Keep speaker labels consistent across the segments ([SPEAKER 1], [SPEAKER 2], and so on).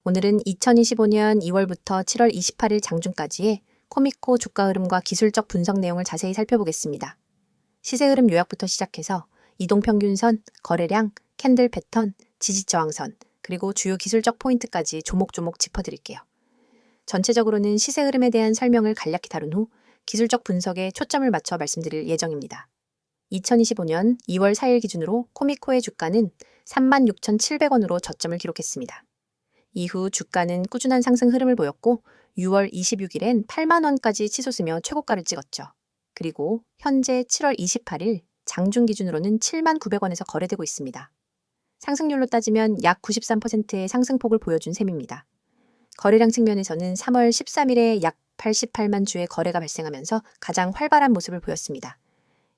[SPEAKER 1] 오늘은 2025년 2월부터 7월 28일 장중까지의 코미코 주가 흐름과 기술적 분석 내용을 자세히 살펴보겠습니다. 시세 흐름 요약부터 시작해서 이동평균선, 거래량, 캔들 패턴, 지지저항선, 그리고 주요 기술적 포인트까지 조목조목 짚어드릴게요. 전체적으로는 시세 흐름에 대한 설명을 간략히 다룬 후 기술적 분석에 초점을 맞춰 말씀드릴 예정입니다. 2025년 2월 4일 기준으로 코미코의 주가는 36,700원으로 저점을 기록했습니다. 이후 주가는 꾸준한 상승 흐름을 보였고 6월 26일엔 8만원까지 치솟으며 최고가를 찍었죠. 그리고 현재 7월 28일 장중 기준으로는 7만900원에서 거래되고 있습니다. 상승률로 따지면 약 93%의 상승폭을 보여준 셈입니다. 거래량 측면에서는 3월 13일에 약 88만 주의 거래가 발생하면서 가장 활발한 모습을 보였습니다.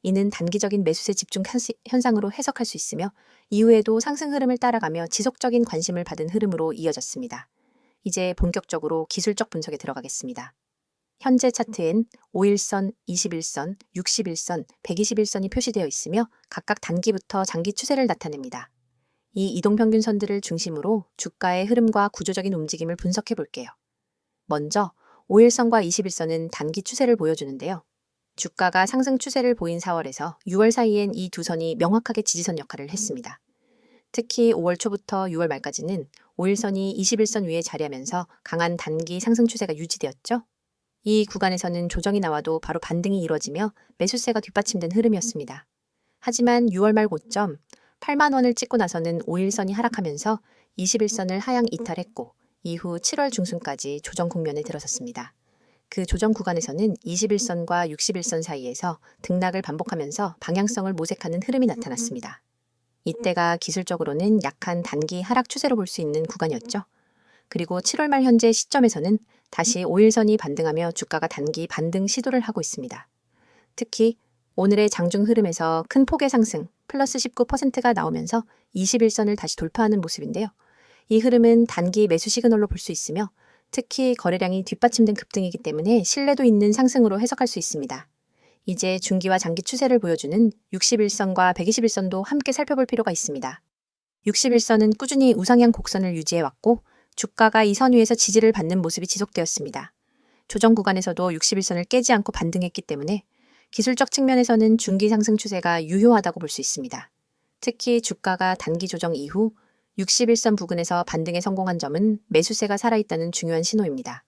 [SPEAKER 1] 이는 단기적인 매수세 집중 현상으로 해석할 수 있으며 이후에도 상승 흐름을 따라가며 지속적인 관심을 받은 흐름으로 이어졌습니다. 이제 본격적으로 기술적 분석에 들어가겠습니다. 현재 차트엔 5일선, 21선, 61선, 121선이 표시되어 있으며 각각 단기부터 장기 추세를 나타냅니다. 이 이동평균선들을 중심으로 주가의 흐름과 구조적인 움직임을 분석해 볼게요. 먼저 5일선과 21선은 단기 추세를 보여주는데요. 주가가 상승 추세를 보인 4월에서 6월 사이엔 이 두 선이 명확하게 지지선 역할을 했습니다. 특히 5월 초부터 6월 말까지는 5일선이 21선 위에 자리하면서 강한 단기 상승 추세가 유지되었죠. 이 구간에서는 조정이 나와도 바로 반등이 이루어지며 매수세가 뒷받침된 흐름이었습니다. 하지만 6월 말 고점 8만 원을 찍고 나서는 5일선이 하락하면서 21선을 하향 이탈했고 이후 7월 중순까지 조정 국면에 들어섰습니다. 그 조정 구간에서는 21선과 61선 사이에서 등락을 반복하면서 방향성을 모색하는 흐름이 나타났습니다. 이때가 기술적으로는 약한 단기 하락 추세로 볼 수 있는 구간이었죠. 그리고 7월 말 현재 시점에서는 다시 5일선이 반등하며 주가가 단기 반등 시도를 하고 있습니다. 특히 오늘의 장중 흐름에서 큰 폭의 상승 플러스 19%가 나오면서 21선을 다시 돌파하는 모습인데요. 이 흐름은 단기 매수 시그널로 볼 수 있으며 특히 거래량이 뒷받침된 급등이기 때문에 신뢰도 있는 상승으로 해석할 수 있습니다. 이제 중기와 장기 추세를 보여주는 61선과 121선도 함께 살펴볼 필요가 있습니다. 61선은 꾸준히 우상향 곡선을 유지해왔고 주가가 이 선 위에서 지지를 받는 모습이 지속되었습니다. 조정 구간에서도 61선을 깨지 않고 반등했기 때문에 기술적 측면에서는 중기 상승 추세가 유효하다고 볼 수 있습니다. 특히 주가가 단기 조정 이후 61선 부근에서 반등에 성공한 점은 매수세가 살아있다는 중요한 신호입니다.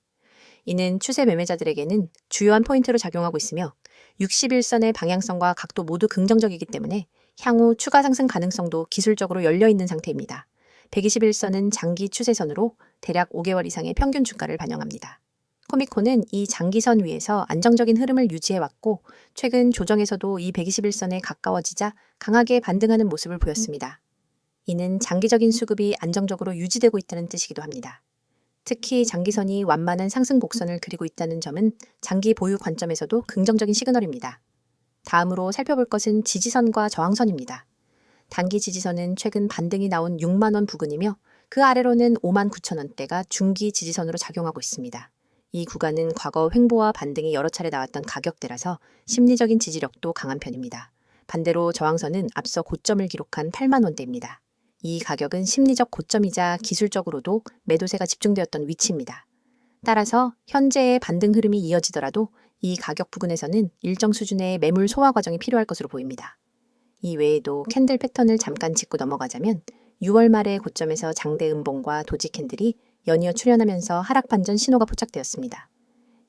[SPEAKER 1] 이는 추세 매매자들에게는 주요한 포인트로 작용하고 있으며 61선의 방향성과 각도 모두 긍정적이기 때문에 향후 추가 상승 가능성도 기술적으로 열려있는 상태입니다. 121선은 장기 추세선으로 대략 5개월 이상의 평균 주가를 반영합니다. 코미코는 이 장기선 위에서 안정적인 흐름을 유지해왔고 최근 조정에서도 이 121선에 가까워지자 강하게 반등하는 모습을 보였습니다. 이는 장기적인 수급이 안정적으로 유지되고 있다는 뜻이기도 합니다. 특히 장기선이 완만한 상승 곡선을 그리고 있다는 점은 장기 보유 관점에서도 긍정적인 시그널입니다. 다음으로 살펴볼 것은 지지선과 저항선입니다. 단기 지지선은 최근 반등이 나온 6만 원 부근이며 그 아래로는 5만 9천 원대가 중기 지지선으로 작용하고 있습니다. 이 구간은 과거 횡보와 반등이 여러 차례 나왔던 가격대라서 심리적인 지지력도 강한 편입니다. 반대로 저항선은 앞서 고점을 기록한 8만 원대입니다. 이 가격은 심리적 고점이자 기술적으로도 매도세가 집중되었던 위치입니다. 따라서 현재의 반등 흐름이 이어지더라도 이 가격 부근에서는 일정 수준의 매물 소화 과정이 필요할 것으로 보입니다. 이 외에도 캔들 패턴을 잠깐 짚고 넘어가자면 6월 말의 고점에서 장대 음봉과 도지 캔들이 연이어 출현하면서 하락 반전 신호가 포착되었습니다.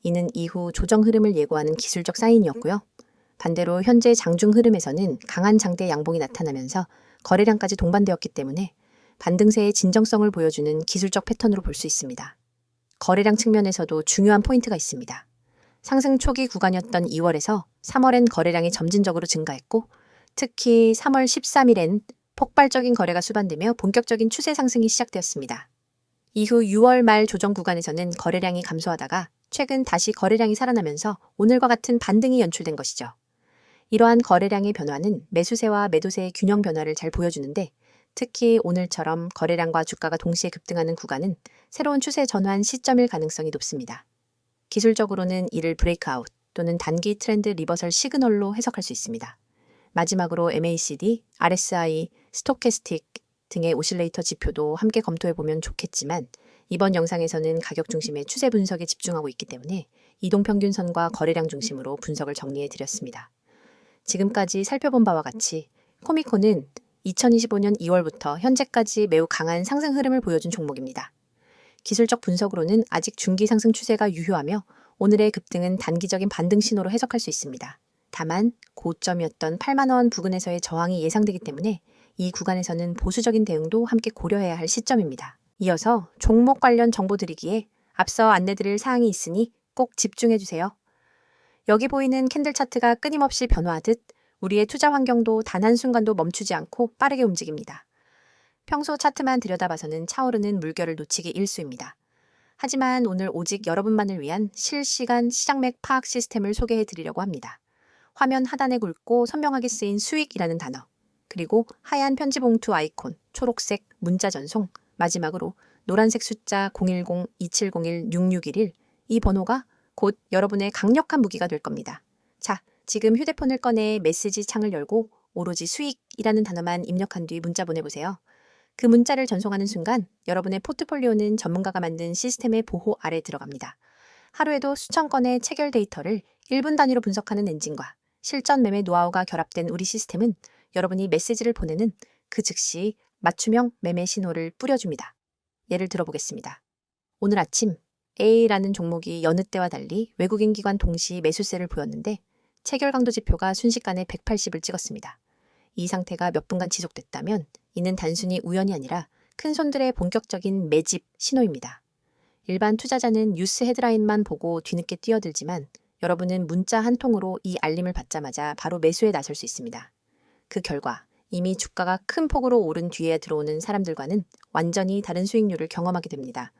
[SPEAKER 1] 이는 이후 조정 흐름을 예고하는 기술적 사인이었고요. 반대로 현재 장중 흐름에서는 강한 장대 양봉이 나타나면서 거래량까지 동반되었기 때문에 반등세의 진정성을 보여주는 기술적 패턴으로 볼 수 있습니다. 거래량 측면에서도 중요한 포인트가 있습니다. 상승 초기 구간이었던 2월에서 3월엔 거래량이 점진적으로 증가했고 특히 3월 13일엔 폭발적인 거래가 수반되며 본격적인 추세 상승이 시작되었습니다. 이후 6월 말 조정 구간에서는 거래량이 감소하다가 최근 다시 거래량이 살아나면서 오늘과 같은 반등이 연출된 것이죠. 이러한 거래량의 변화는 매수세와 매도세의 균형 변화를 잘 보여주는데 특히 오늘처럼 거래량과 주가가 동시에 급등하는 구간은 새로운 추세 전환 시점일 가능성이 높습니다. 기술적으로는 이를 브레이크아웃 또는 단기 트렌드 리버설 시그널로 해석할 수 있습니다. 마지막으로 MACD, RSI, 스토캐스틱 등의 오실레이터 지표도 함께 검토해보면 좋겠지만 이번 영상에서는 가격 중심의 추세 분석에 집중하고 있기 때문에 이동평균선과 거래량 중심으로 분석을 정리해 드렸습니다. 지금까지 살펴본 바와 같이 코미코는 2025년 2월부터 현재까지 매우 강한 상승 흐름을 보여준 종목입니다. 기술적 분석으로는 아직 중기 상승 추세가 유효하며 오늘의 급등은 단기적인 반등 신호로 해석할 수 있습니다. 다만 고점이었던 8만 원 부근에서의 저항이 예상되기 때문에 이 구간에서는 보수적인 대응도 함께 고려해야 할 시점입니다. 이어서 종목 관련 정보 드리기에 앞서 안내드릴 사항이 있으니 꼭 집중해주세요. 여기 보이는 캔들 차트가 끊임없이 변화하듯 우리의 투자 환경도 단 한순간도 멈추지 않고 빠르게 움직입니다. 평소 차트만 들여다봐서는 차오르는 물결을 놓치기 일쑤입니다. 하지만 오늘 오직 여러분만을 위한 실시간 시장맥 파악 시스템을 소개해 드리려고 합니다. 화면 하단에 굵고 선명하게 쓰인 수익이라는 단어, 그리고 하얀 편지 봉투 아이콘, 초록색 문자 전송, 마지막으로 노란색 숫자 010-2701-6611, 이 번호가 곧 여러분의 강력한 무기가 될 겁니다. 자, 지금 휴대폰을 꺼내 메시지 창을 열고 오로지 수익이라는 단어만 입력한 뒤 문자 보내보세요. 그 문자를 전송하는 순간 여러분의 포트폴리오는 전문가가 만든 시스템의 보호 아래 들어갑니다. 하루에도 수천 건의 체결 데이터를 1분 단위로 분석하는 엔진과 실전 매매 노하우가 결합된 우리 시스템은 여러분이 메시지를 보내는 그 즉시 맞춤형 매매 신호를 뿌려줍니다. 예를 들어보겠습니다. 오늘 아침 A라는 종목이 여느 때와 달리 외국인 기관 동시 매수세를 보였는데 체결 강도 지표가 순식간에 180을 찍었습니다. 이 상태가 몇 분간 지속됐다면 이는 단순히 우연이 아니라 큰 손들의 본격적인 매집 신호입니다. 일반 투자자는 뉴스 헤드라인만 보고 뒤늦게 뛰어들지만 여러분은 문자 한 통으로 이 알림을 받자마자 바로 매수에 나설 수 있습니다. 그 결과 이미 주가가 큰 폭으로 오른 뒤에 들어오는 사람들과는 완전히 다른 수익률을 경험하게 됩니다.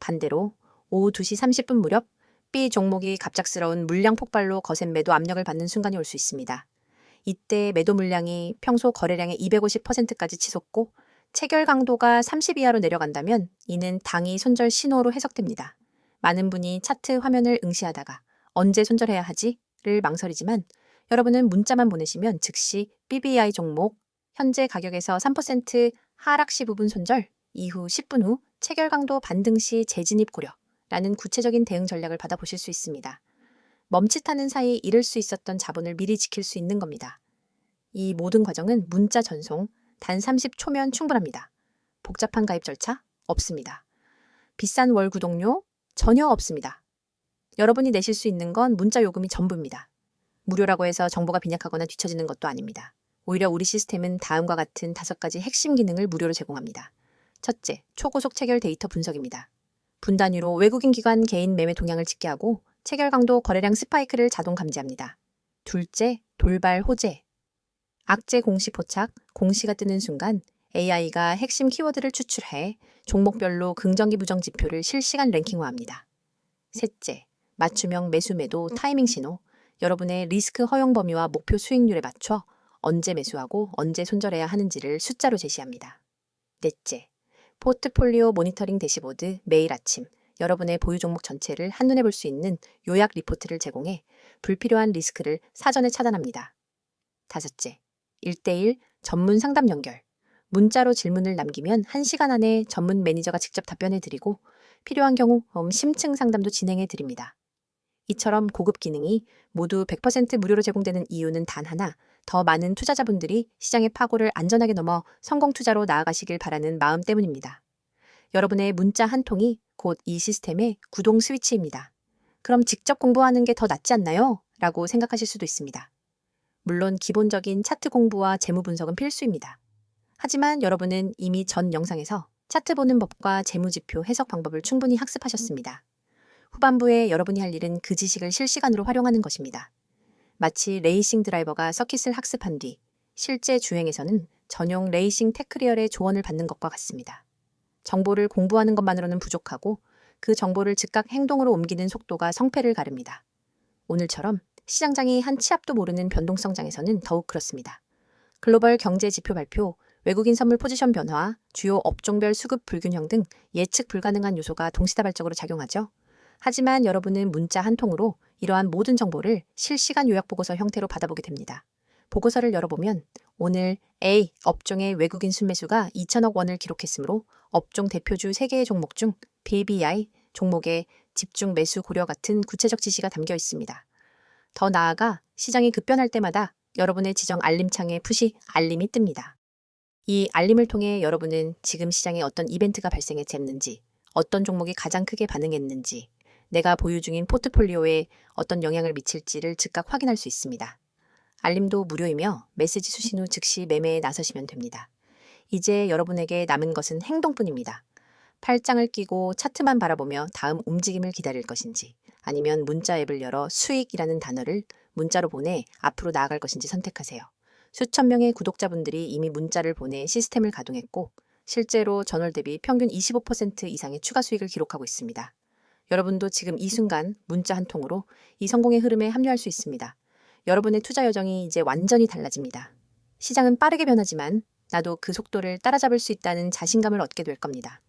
[SPEAKER 1] 반대로 오후 2시 30분 무렵 B 종목이 갑작스러운 물량 폭발로 거센 매도 압력을 받는 순간이 올 수 있습니다. 이때 매도 물량이 평소 거래량의 250%까지 치솟고 체결 강도가 30 이하로 내려간다면 이는 당이 손절 신호로 해석됩니다. 많은 분이 차트 화면을 응시하다가 언제 손절해야 하지?를 망설이지만 여러분은 문자만 보내시면 즉시 BBI 종목 현재 가격에서 3% 하락 시 부분 손절, 이후 10분 후 체결 강도 반등 시 재진입 고려라는 구체적인 대응 전략을 받아보실 수 있습니다. 멈칫하는 사이 잃을 수 있었던 자본을 미리 지킬 수 있는 겁니다. 이 모든 과정은 문자 전송 단 30초면 충분합니다. 복잡한 가입 절차 없습니다. 비싼 월 구독료 전혀 없습니다. 여러분이 내실 수 있는 건 문자 요금이 전부입니다. 무료라고 해서 정보가 빈약하거나 뒤처지는 것도 아닙니다. 오히려 우리 시스템은 다음과 같은 5가지 핵심 기능을 무료로 제공합니다. 첫째, 초고속 체결 데이터 분석입니다. 분 단위로 외국인 기관 개인 매매 동향을 집계하고 체결 강도 거래량 스파이크를 자동 감지합니다. 둘째, 돌발 호재. 악재 공시 포착, 공시가 뜨는 순간 AI가 핵심 키워드를 추출해 종목별로 긍정기 부정 지표를 실시간 랭킹화합니다. 셋째, 맞춤형 매수 매도 타이밍 신호. 여러분의 리스크 허용 범위와 목표 수익률에 맞춰 언제 매수하고 언제 손절해야 하는지를 숫자로 제시합니다. 넷째, 포트폴리오 모니터링 대시보드 매일 아침 여러분의 보유 종목 전체를 한눈에 볼 수 있는 요약 리포트를 제공해 불필요한 리스크를 사전에 차단합니다. 다섯째, 1대1 전문 상담 연결. 문자로 질문을 남기면 1시간 안에 전문 매니저가 직접 답변해 드리고 필요한 경우 심층 상담도 진행해 드립니다. 이처럼 고급 기능이 모두 100% 무료로 제공되는 이유는 단 하나, 더 많은 투자자분들이 시장의 파고를 안전하게 넘어 성공 투자로 나아가시길 바라는 마음 때문입니다. 여러분의 문자 한 통이 곧 이 시스템의 구동 스위치입니다. 그럼 직접 공부하는 게 더 낫지 않나요? 라고 생각하실 수도 있습니다. 물론 기본적인 차트 공부와 재무 분석은 필수입니다. 하지만 여러분은 이미 전 영상에서 차트 보는 법과 재무지표 해석 방법을 충분히 학습하셨습니다. 후반부에 여러분이 할 일은 그 지식을 실시간으로 활용하는 것입니다. 마치 레이싱 드라이버가 서킷을 학습한 뒤 실제 주행에서는 전용 레이싱 테크리얼의 조언을 받는 것과 같습니다. 정보를 공부하는 것만으로는 부족하고 그 정보를 즉각 행동으로 옮기는 속도가 성패를 가릅니다. 오늘처럼 시장장이 한 치 앞도 모르는 변동성장에서는 더욱 그렇습니다. 글로벌 경제 지표 발표, 외국인 선물 포지션 변화, 주요 업종별 수급 불균형 등 예측 불가능한 요소가 동시다발적으로 작용하죠. 하지만 여러분은 문자 한 통으로 이러한 모든 정보를 실시간 요약보고서 형태로 받아보게 됩니다. 보고서를 열어보면 오늘 A 업종의 외국인 순매수가 2천억 원을 기록했으므로 업종 대표주 3개의 종목 중 BBI, 종목의 집중 매수 고려 같은 구체적 지시가 담겨 있습니다. 더 나아가 시장이 급변할 때마다 여러분의 지정 알림창에 푸시 알림이 뜹니다. 이 알림을 통해 여러분은 지금 시장에 어떤 이벤트가 발생했는지, 어떤 종목이 가장 크게 반응했는지, 내가 보유 중인 포트폴리오에 어떤 영향을 미칠지를 즉각 확인할 수 있습니다. 알림도 무료이며 메시지 수신 후 즉시 매매에 나서시면 됩니다. 이제 여러분에게 남은 것은 행동뿐입니다. 팔짱을 끼고 차트만 바라보며 다음 움직임을 기다릴 것인지, 아니면 문자 앱을 열어 수익이라는 단어를 문자로 보내 앞으로 나아갈 것인지 선택하세요. 수천 명의 구독자분들이 이미 문자를 보내 시스템을 가동했고 실제로 전월 대비 평균 25% 이상의 추가 수익을 기록하고 있습니다. 여러분도 지금 이 순간 문자 한 통으로 이 성공의 흐름에 합류할 수 있습니다. 여러분의 투자 여정이 이제 완전히 달라집니다. 시장은 빠르게 변하지만 나도 그 속도를 따라잡을 수 있다는 자신감을 얻게 될 겁니다.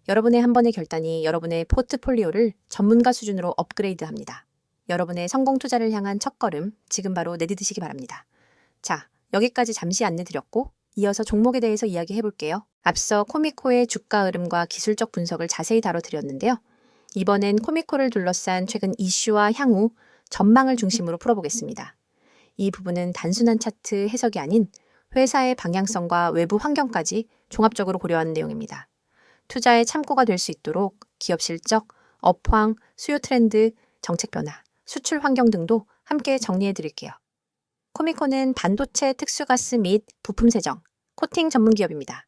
[SPEAKER 1] 여러분의 한 번의 결단이 여러분의 포트폴리오를 전문가 수준으로 업그레이드합니다. 여러분의 성공 투자를 향한 첫걸음 지금 바로 내디디시기 바랍니다. 자, 여기까지 잠시 안내드렸고 이어서 종목에 대해서 이야기해 볼게요. 앞서 코미코의 주가 흐름과 기술적 분석을 자세히 다뤄드렸는데요. 이번엔 코미코를 둘러싼 최근 이슈와 향후 전망을 중심으로 풀어보겠습니다. 이 부분은 단순한 차트 해석이 아닌 회사의 방향성과 외부 환경까지 종합적으로 고려한 내용입니다. 투자의 참고가 될 수 있도록 기업 실적, 업황, 수요 트렌드, 정책 변화, 수출 환경 등도 함께 정리해 드릴게요. 코미코는 반도체 특수가스 및 부품 세정, 코팅 전문 기업입니다.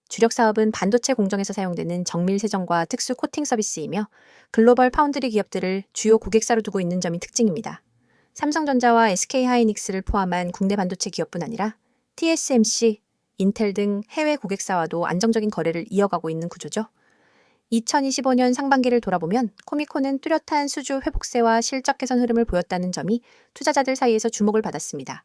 [SPEAKER 1] 주력 사업은 반도체 공정에서 사용되는 정밀 세정과 특수 코팅 서비스이며 글로벌 파운드리 기업들을 주요 고객사로 두고 있는 점이 특징입니다. 삼성전자와 SK하이닉스를 포함한 국내 반도체 기업뿐 아니라 TSMC, 인텔 등 해외 고객사와도 안정적인 거래를 이어가고 있는 구조죠. 2025년 상반기를 돌아보면 코미코는 뚜렷한 수주 회복세와 실적 개선 흐름을 보였다는 점이 투자자들 사이에서 주목을 받았습니다.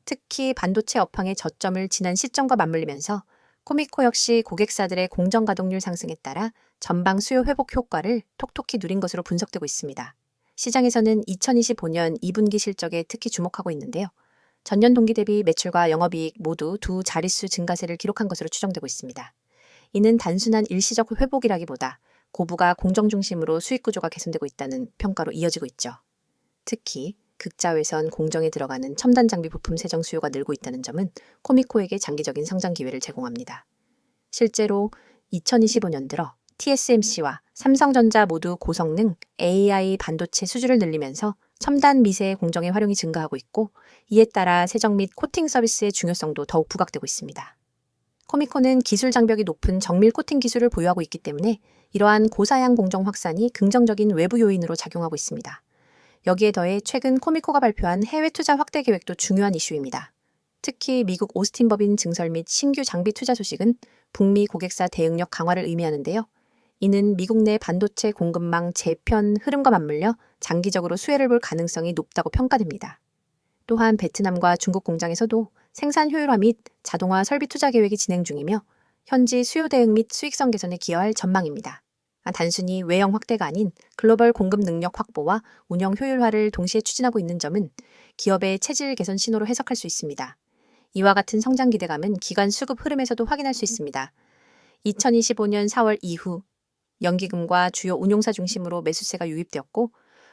[SPEAKER 1] 특히 반도체 업황의 저점을 지난 시점과 맞물리면서 코미코 역시 고객사들의 공정 가동률 상승에 따라 전방 수요 회복 효과를 톡톡히 누린 것으로 분석되고 있습니다. 시장에서는 2025년 2분기 실적에 특히 주목하고 있는데요. 전년 동기 대비 매출과 영업이익 모두 두 자릿수 증가세를 기록한 것으로 추정되고 있습니다. 이는 단순한 일시적 회복이라기보다 고부가 공정 중심으로 수익 구조가 개선되고 있다는 평가로 이어지고 있죠. 특히 극자외선 공정에 들어가는 첨단 장비 부품 세정 수요가 늘고 있다는 점은 코미코에게 장기적인 성장 기회를 제공합니다. 실제로 2025년 들어 TSMC와 삼성전자 모두 고성능 AI 반도체 수주를 늘리면서 첨단 미세 공정의 활용이 증가하고 있고 이에 따라 세정 및 코팅 서비스의 중요성도 더욱 부각되고 있습니다. 코미코는 기술 장벽이 높은 정밀 코팅 기술을 보유하고 있기 때문에 이러한 고사양 공정 확산이 긍정적인 외부 요인으로 작용하고 있습니다. 여기에 더해 최근 코미코가 발표한 해외 투자 확대 계획도 중요한 이슈입니다. 특히 미국 오스틴 법인 증설 및 신규 장비 투자 소식은 북미 고객사 대응력 강화를 의미하는데요. 이는 미국 내 반도체 공급망 재편 흐름과 맞물려 장기적으로 수혜를 볼 가능성이 높다고 평가됩니다. 또한 베트남과 중국 공장에서도 생산 효율화 및 자동화 설비 투자 계획이 진행 중이며 현지 수요 대응 및 수익성 개선에 기여할 전망입니다. 단순히 외형 확대가 아닌 글로벌 공급 능력 확보와 운영 효율화를 동시에 추진하고 있는 점은 기업의 체질 개선 신호로 해석할 수 있습니다. 이와 같은 성장 기대감은 기관 수급 흐름에서도 확인할 수 있습니다. 2025년 4월 이후 연기금과 주요 운용사 중심으로 매수세가 유입되었고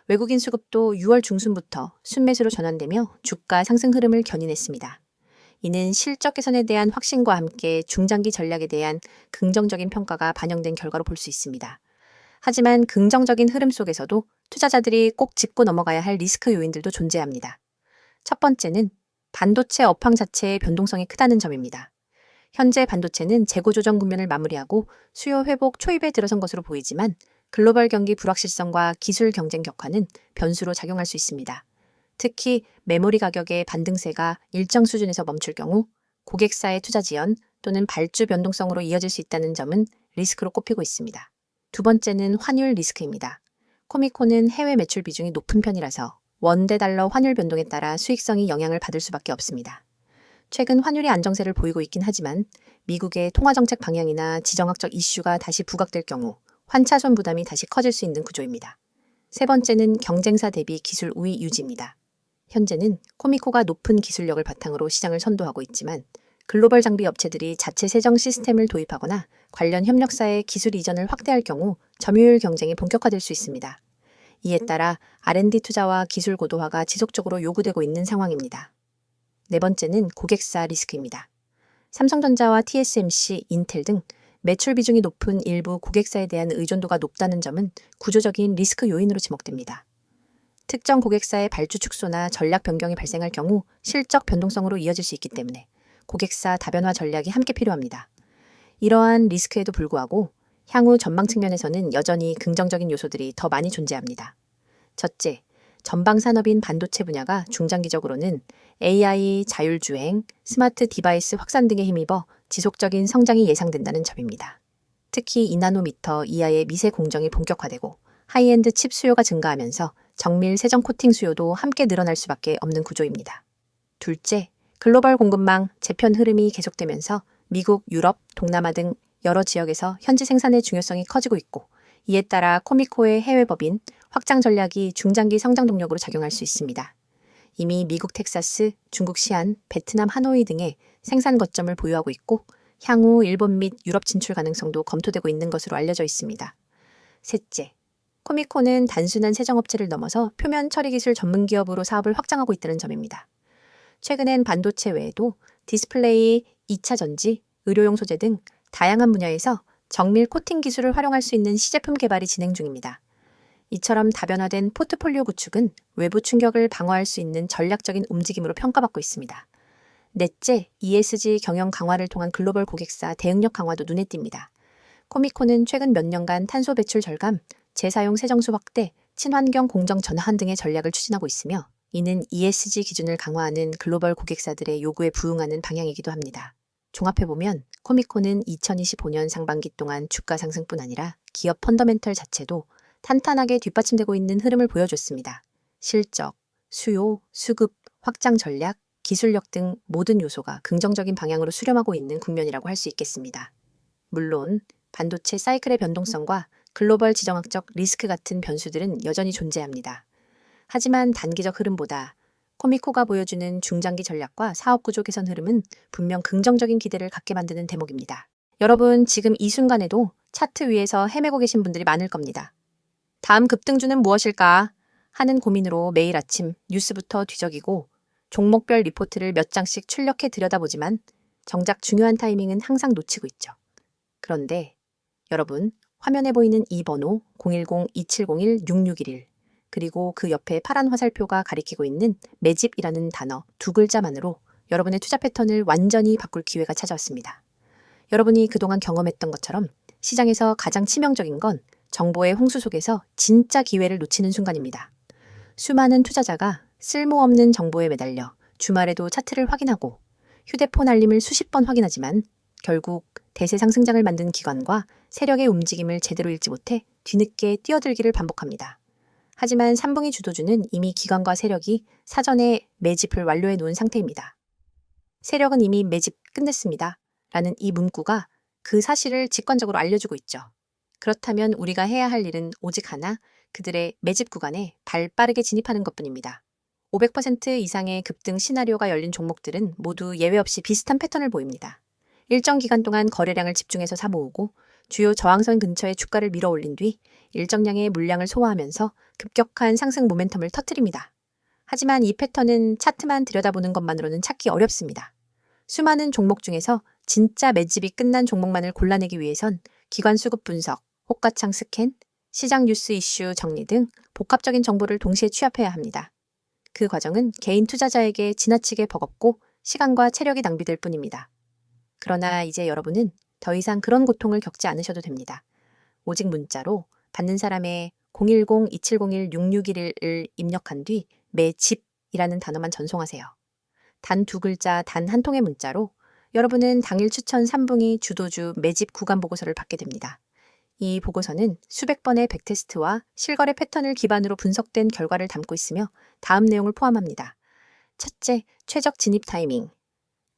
[SPEAKER 1] 외국인 수급도 6월 중순부터 순매수로 전환되며 주가 상승 흐름을 견인했습니다. 이는 실적 개선에 대한 확신과 함께 중장기 전략에 대한 긍정적인 평가가 반영된 결과로 볼 수 있습니다. 하지만 긍정적인 흐름 속에서도 투자자들이 꼭 짚고 넘어가야 할 리스크 요인들도 존재합니다. 첫 번째는 반도체 업황 자체의 변동성이 크다는 점입니다. 현재 반도체는 재고 조정 국면을 마무리하고 수요 회복 초입에 들어선 것으로 보이지만 글로벌 경기 불확실성과 기술 경쟁 격화는 변수로 작용할 수 있습니다. 특히 메모리 가격의 반등세가 일정 수준에서 멈출 경우 고객사의 투자 지연 또는 발주 변동성으로 이어질 수 있다는 점은 리스크로 꼽히고 있습니다. 두 번째는 환율 리스크입니다. 코미코는 해외 매출 비중이 높은 편이라서 원대 달러 환율 변동에 따라 수익성이 영향을 받을 수밖에 없습니다. 최근 환율이 안정세를 보이고 있긴 하지만 미국의 통화정책 방향이나 지정학적 이슈가 다시 부각될 경우 환차손 부담이 다시 커질 수 있는 구조입니다. 세 번째는 경쟁사 대비 기술 우위 유지입니다. 현재는 코미코가 높은 기술력을 바탕으로 시장을 선도하고 있지만 글로벌 장비 업체들이 자체 세정 시스템을 도입하거나 관련 협력사의 기술 이전을 확대할 경우 점유율 경쟁이 본격화될 수 있습니다. 이에 따라 R&D 투자와 기술 고도화가 지속적으로 요구되고 있는 상황입니다. 네 번째는 고객사 리스크입니다. 삼성전자와 TSMC, 인텔 등 매출 비중이 높은 일부 고객사에 대한 의존도가 높다는 점은 구조적인 리스크 요인으로 지목됩니다. 특정 고객사의 발주 축소나 전략 변경이 발생할 경우 실적 변동성으로 이어질 수 있기 때문에 고객사 다변화 전략이 함께 필요합니다. 이러한 리스크에도 불구하고 향후 전망 측면에서는 여전히 긍정적인 요소들이 더 많이 존재합니다. 첫째, 전방 산업인 반도체 분야가 중장기적으로는 AI, 자율주행, 스마트 디바이스 확산 등에 힘입어 지속적인 성장이 예상된다는 점입니다. 특히 2나노미터 이하의 미세 공정이 본격화되고 하이엔드 칩 수요가 증가하면서 정밀 세정 코팅 수요도 함께 늘어날 수밖에 없는 구조입니다. 둘째, 글로벌 공급망 재편 흐름이 계속되면서 미국, 유럽, 동남아 등 여러 지역에서 현지 생산의 중요성이 커지고 있고 이에 따라 코미코의 해외 법인 확장 전략이 중장기 성장 동력으로 작용할 수 있습니다. 이미 미국 텍사스, 중국 시안, 베트남 하노이 등의 생산 거점을 보유하고 있고 향후 일본 및 유럽 진출 가능성도 검토되고 있는 것으로 알려져 있습니다. 셋째, 코미코는 단순한 세정업체를 넘어서 표면 처리 기술 전문 기업으로 사업을 확장하고 있다는 점입니다. 최근엔 반도체 외에도 디스플레이, 2차 전지, 의료용 소재 등 다양한 분야에서 정밀 코팅 기술을 활용할 수 있는 시제품 개발이 진행 중입니다. 이처럼 다변화된 포트폴리오 구축은 외부 충격을 방어할 수 있는 전략적인 움직임으로 평가받고 있습니다. 넷째, ESG 경영 강화를 통한 글로벌 고객사 대응력 강화도 눈에 띕니다. 코미코는 최근 몇 년간 탄소 배출 절감, 재사용 세정수 확대, 친환경 공정 전환 등의 전략을 추진하고 있으며 이는 ESG 기준을 강화하는 글로벌 고객사들의 요구에 부응하는 방향이기도 합니다. 종합해보면 코미코는 2025년 상반기 동안 주가 상승뿐 아니라 기업 펀더멘털 자체도 탄탄하게 뒷받침되고 있는 흐름을 보여줬습니다. 실적, 수요, 수급, 확장 전략, 기술력 등 모든 요소가 긍정적인 방향으로 수렴하고 있는 국면이라고 할 수 있겠습니다. 물론 반도체 사이클의 변동성과 글로벌 지정학적 리스크 같은 변수들은 여전히 존재합니다. 하지만 단기적 흐름보다 코미코가 보여주는 중장기 전략과 사업 구조 개선 흐름은 분명 긍정적인 기대를 갖게 만드는 대목입니다. 여러분, 지금 이 순간에도 차트 위에서 헤매고 계신 분들이 많을 겁니다. 다음 급등주는 무엇일까 하는 고민으로 매일 아침 뉴스부터 뒤적이고 종목별 리포트를 몇 장씩 출력해 들여다보지만 정작 중요한 타이밍은 항상 놓치고 있죠. 그런데 여러분, 화면에 보이는 이 번호 010-2701-6611 그리고 그 옆에 파란 화살표가 가리키고 있는 매집이라는 단어 두 글자만으로 여러분의 투자 패턴을 완전히 바꿀 기회가 찾아왔습니다. 여러분이 그동안 경험했던 것처럼 시장에서 가장 치명적인 건 정보의 홍수 속에서 진짜 기회를 놓치는 순간입니다. 수많은 투자자가 쓸모없는 정보에 매달려 주말에도 차트를 확인하고 휴대폰 알림을 수십 번 확인하지만 결국 대세 상승장을 만든 기관과 세력의 움직임을 제대로 읽지 못해 뒤늦게 뛰어들기를 반복합니다. 하지만 3분기 주도주는 이미 기관과 세력이 사전에 매집을 완료해 놓은 상태입니다. 세력은 이미 매집 끝냈습니다. 라는 이 문구가 그 사실을 직관적으로 알려주고 있죠. 그렇다면 우리가 해야 할 일은 오직 하나, 그들의 매집 구간에 발 빠르게 진입하는 것뿐입니다. 500% 이상의 급등 시나리오가 열린 종목들은 모두 예외 없이 비슷한 패턴을 보입니다. 일정 기간 동안 거래량을 집중해서 사모으고 주요 저항선 근처에 주가를 밀어 올린 뒤 일정량의 물량을 소화하면서 급격한 상승 모멘텀을 터뜨립니다. 하지만 이 패턴은 차트만 들여다보는 것만으로는 찾기 어렵습니다. 수많은 종목 중에서 진짜 매집이 끝난 종목만을 골라내기 위해선 기관 수급 분석, 호가창 스캔, 시장 뉴스 이슈 정리 등 복합적인 정보를 동시에 취합해야 합니다. 그 과정은 개인 투자자에게 지나치게 버겁고 시간과 체력이 낭비될 뿐입니다. 그러나 이제 여러분은 더 이상 그런 고통을 겪지 않으셔도 됩니다. 오직 문자로 받는 사람의 010-2701-6611을 입력한 뒤 매집이라는 단어만 전송하세요. 단 두 글자, 단 한 통의 문자로 여러분은 당일 추천 3분기 주도주 매집 구간 보고서를 받게 됩니다. 이 보고서는 수백 번의 백테스트와 실거래 패턴을 기반으로 분석된 결과를 담고 있으며 다음 내용을 포함합니다. 첫째, 최적 진입 타이밍.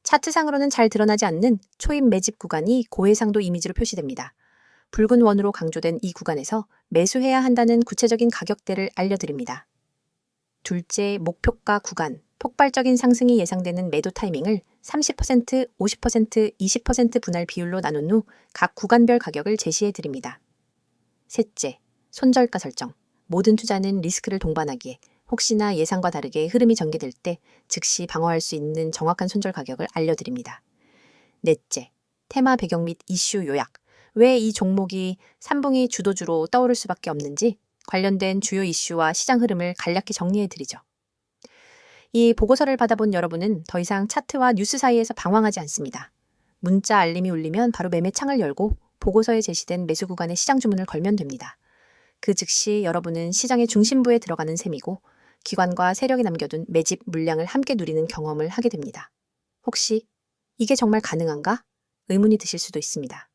[SPEAKER 1] 차트상으로는 잘 드러나지 않는 초입 매집 구간이 고해상도 이미지로 표시됩니다. 붉은 원으로 강조된 이 구간에서 매수해야 한다는 구체적인 가격대를 알려드립니다. 둘째, 목표가 구간. 폭발적인 상승이 예상되는 매도 타이밍을 30%, 50%, 20% 분할 비율로 나눈 후 각 구간별 가격을 제시해 드립니다. 셋째, 손절가 설정. 모든 투자는 리스크를 동반하기에 혹시나 예상과 다르게 흐름이 전개될 때 즉시 방어할 수 있는 정확한 손절 가격을 알려드립니다. 넷째, 테마 배경 및 이슈 요약. 왜 이 종목이 3분기 주도주로 떠오를 수밖에 없는지 관련된 주요 이슈와 시장 흐름을 간략히 정리해드리죠. 이 보고서를 받아본 여러분은 더 이상 차트와 뉴스 사이에서 방황하지 않습니다. 문자 알림이 울리면 바로 매매 창을 열고 보고서에 제시된 매수 구간의 시장 주문을 걸면 됩니다. 그 즉시 여러분은 시장의 중심부에 들어가는 셈이고 기관과 세력이 남겨둔 매집 물량을 함께 누리는 경험을 하게 됩니다. 혹시 이게 정말 가능한가? 의문이 드실 수도 있습니다.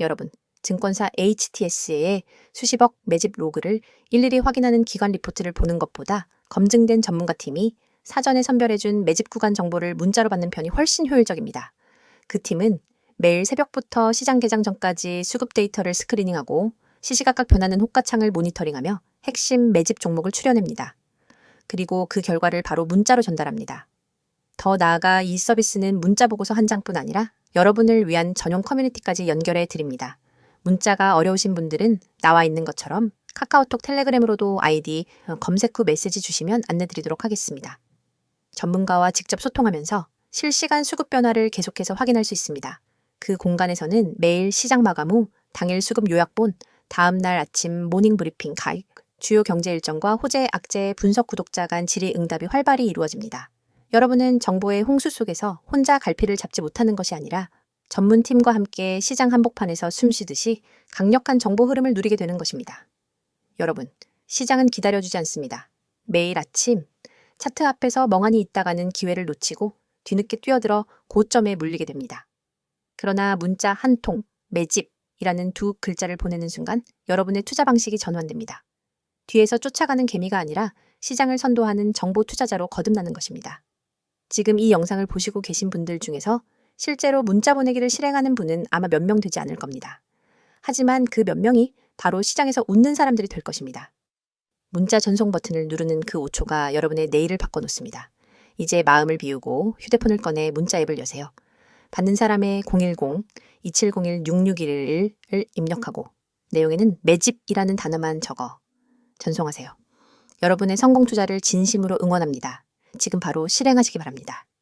[SPEAKER 1] 여러분, 증권사 HTS의 수십억 매집 로그를 일일이 확인하는 기관 리포트를 보는 것보다 검증된 전문가팀이 사전에 선별해준 매집 구간 정보를 문자로 받는 편이 훨씬 효율적입니다. 그 팀은 매일 새벽부터 시장 개장 전까지 수급 데이터를 스크리닝하고 시시각각 변하는 호가창을 모니터링하며 핵심 매집 종목을 추려냅니다. 그리고 그 결과를 바로 문자로 전달합니다. 더 나아가 이 서비스는 문자 보고서 한 장뿐 아니라 여러분을 위한 전용 커뮤니티까지 연결해 드립니다. 문자가 어려우신 분들은 나와 있는 것처럼 카카오톡 텔레그램으로도 아이디 검색 후 메시지 주시면 안내드리도록 하겠습니다. 전문가와 직접 소통하면서 실시간 수급 변화를 계속해서 확인할 수 있습니다. 그 공간에서는 매일 시장 마감 후 당일 수급 요약본, 다음 날 아침 모닝 브리핑 가입, 주요 경제 일정과 호재, 악재, 분석 구독자 간 질의응답이 활발히 이루어집니다. 여러분은 정보의 홍수 속에서 혼자 갈피를 잡지 못하는 것이 아니라 전문팀과 함께 시장 한복판에서 숨쉬듯이 강력한 정보 흐름을 누리게 되는 것입니다. 여러분, 시장은 기다려주지 않습니다. 매일 아침 차트 앞에서 멍하니 있다가는 기회를 놓치고 뒤늦게 뛰어들어 고점에 물리게 됩니다. 그러나 문자 한 통, 매집이라는 두 글자를 보내는 순간 여러분의 투자 방식이 전환됩니다. 뒤에서 쫓아가는 개미가 아니라 시장을 선도하는 정보 투자자로 거듭나는 것입니다. 지금 이 영상을 보시고 계신 분들 중에서 실제로 문자 보내기를 실행하는 분은 아마 몇 명 되지 않을 겁니다. 하지만 그 몇 명이 바로 시장에서 웃는 사람들이 될 것입니다. 문자 전송 버튼을 누르는 그 5초가 여러분의 내일을 바꿔놓습니다. 이제 마음을 비우고 휴대폰을 꺼내 문자 앱을 여세요. 받는 사람의 010-2701-6611을 입력하고 내용에는 매집이라는 단어만 적어 전송하세요. 여러분의 성공 투자를 진심으로 응원합니다. 지금 바로 실행하시기 바랍니다.